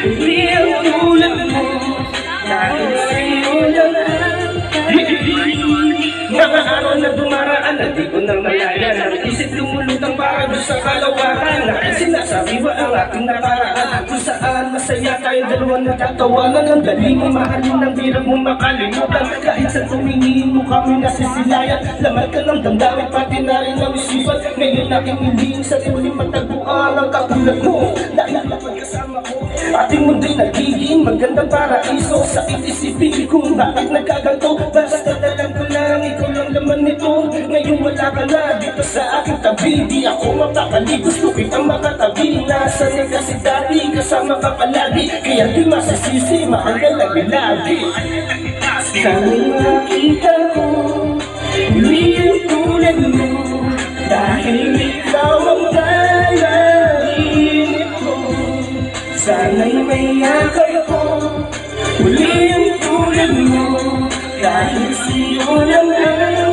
Hindi ang tulad mo, dahil sa'yo lang mga araw na dumaraan, hindi ko nang malayan. Ang isip lumulutang para doon sa kalawakan. Ang sinasabi ba ang ating nakaraan? Kung saan masaya tayo dalawang nagtatawanan. Ang dali mo mahalin ng hirap mo makalimutan. Kahit sa tumingin mo kami nasisilayan. Laman ka ng damdamin pati na rin ang isipan. Ngayon aking hiling sa tuloy matagpuan ang katulad mo. Dahil kapag kasama ko, ating mundo'y nagiging magandang paraiso. Sa isipin kung bakit nagkaganto. Basta dalang ko lang ikaw lang laman nito. Ngayon wala ka na dito sa aking tabi. Di ako mapapali, gusto kitang makatabi. Nasaan na kasi dati, kasama ka palagi. Kaya di masasisi, mahal ka lagi-lagi. Sana'y makita ko uli ang tulad mo. Dahil ikaw ang panaginip ko. Sana'y may yakap ko uli ang tulad mo. Dahil sa'yo lang ang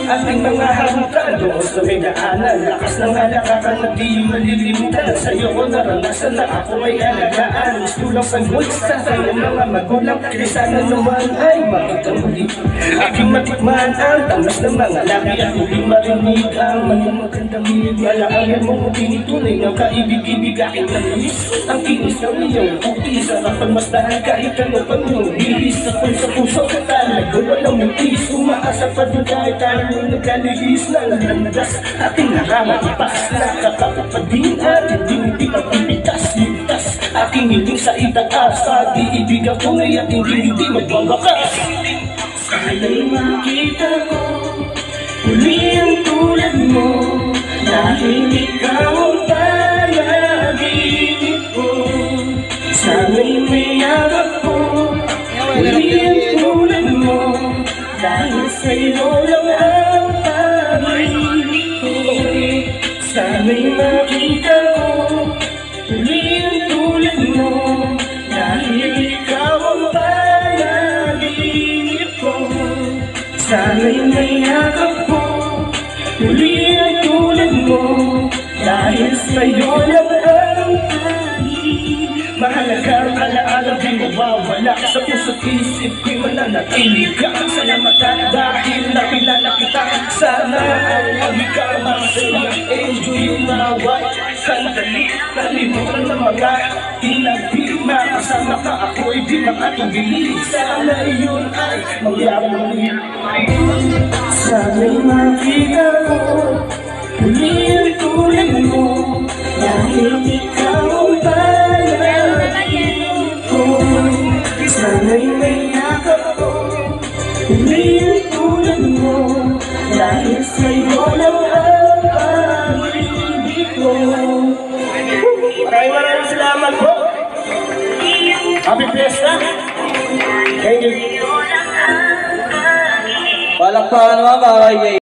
ating mga harutan doon sa may daanan. Lakas ng halakakan na di malilimutan. Sa'yo ko naranasan na ako ay alagaan. Gusto lang pag-voice sa kanyang mga magulang. Kaya sana naman ay makita muli aking matikman ang tamas ng mga laki. At huling marinig ang magandang hilig. Alaangin mong tinitunay ng kaibig-ibig aking namis. Ang kinis ng iyong puti. Sarap pagmasdahan kahit ano pang iyong bihis. Ako'y sa puso talaga walang mintis. Umaasa pa doon kahit tayo nagkalihis na landas. Ating nakakalipas, nakakapapadin at hindi magpipitas-litas. Aking hiling sa itaas, pag-iibigan ko ngayon hindi magbabakas. Sana'y makita ko uli ang tulad mo. Dahil ikaw ang panaginip ko. Sana'y may yakap ko uli ang tulad mo. Dahil sa'yo lang ang pag-ibig ko. Sana'y makita ko uli ang tulad mo. Dahil ikaw ang panaginip ko. Sana'y may yakap ko uli ang tulad mo. Dahil sa'yo lang ang pag-ibig. Mahalaga ang alaala, di mawawala sa puso't isip ko'y mananatili ka. Salamat dahil nakilala kita. Sana ang ikaw masaya. Enjoy yung naway. Sandali, nalimutan na mga tinagpili. Makasama ka, ako'y di makatubili. Sana yun ay magyabang. Sana'y makita ko uli ang tulad mo. Dahil ikaw ang panaginip ko. Sana'y may yakap ko uli ang tulad mo. Dahil sa'yo lang ang pag-ibig ko. Maraming salamat po. Happy Fiesta. Thank you. Palakpakan naman mga kay